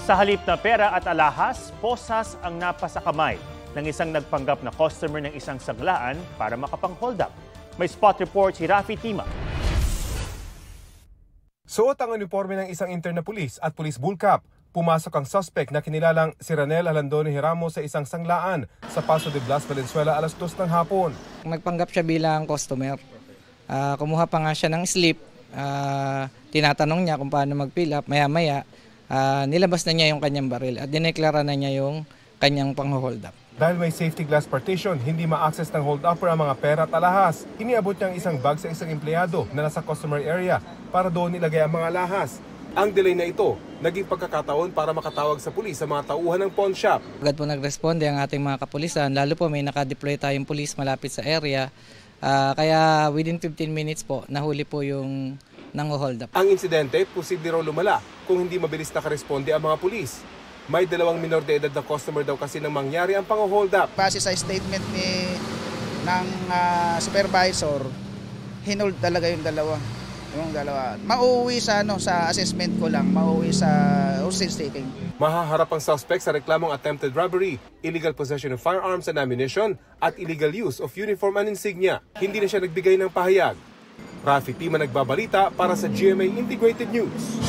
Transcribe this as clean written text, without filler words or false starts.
Sa halip na pera at alahas, posas ang napasakamay ng isang nagpanggap na customer ng isang saglaan para makapang-hold up. May spot report si Rafi Tima. Suot ang uniforme ng isang intern na pulis at pulis bullcap. Pumasok ang suspect na kinilalang si Ranel Alandone Hiramo sa isang sanglaan sa Paso de Blas, Valenzuela alas 2 ng hapon. Nagpanggap siya bilang customer. Kumuha pa nga siya ng slip. Tinatanong niya kung paano mag-fill up. Maya-maya, nilabas na niya yung kanyang baril at dineklara na niya yung kanyang pang-hold up. Dahil may safety glass partition, hindi ma-access ng hold-upper ang mga pera at alahas. Iniabot niya ang isang bag sa isang empleyado na nasa customer area para doon nilagay ang mga alahas. Ang delay na ito, naging pagkakataon para makatawag sa pulis sa mga tauhan ng pawn shop. Agad po nagresponde ang ating mga kapulisan, lalo po may nakadeploy tayong pulis malapit sa area. Kaya within 15 minutes po, nahuli po yung nang-hold up. Ang insidente, posible raw lumala kung hindi mabilis nakaresponde ang mga pulis. May 2 minor de edad na customer daw kasi nang mangyari ang pang-hold up. Base sa statement ng supervisor, hinold talaga yung dalawa. Mauuwi sa assessment ko lang, mauuwi sa hostage taking. Mahaharap ang suspect sa reklamong attempted robbery, illegal possession of firearms and ammunition at illegal use of uniform and insignia. Hindi na siya nagbigay ng pahayag. Rafi Tima nagbabalita para sa GMA Integrated News.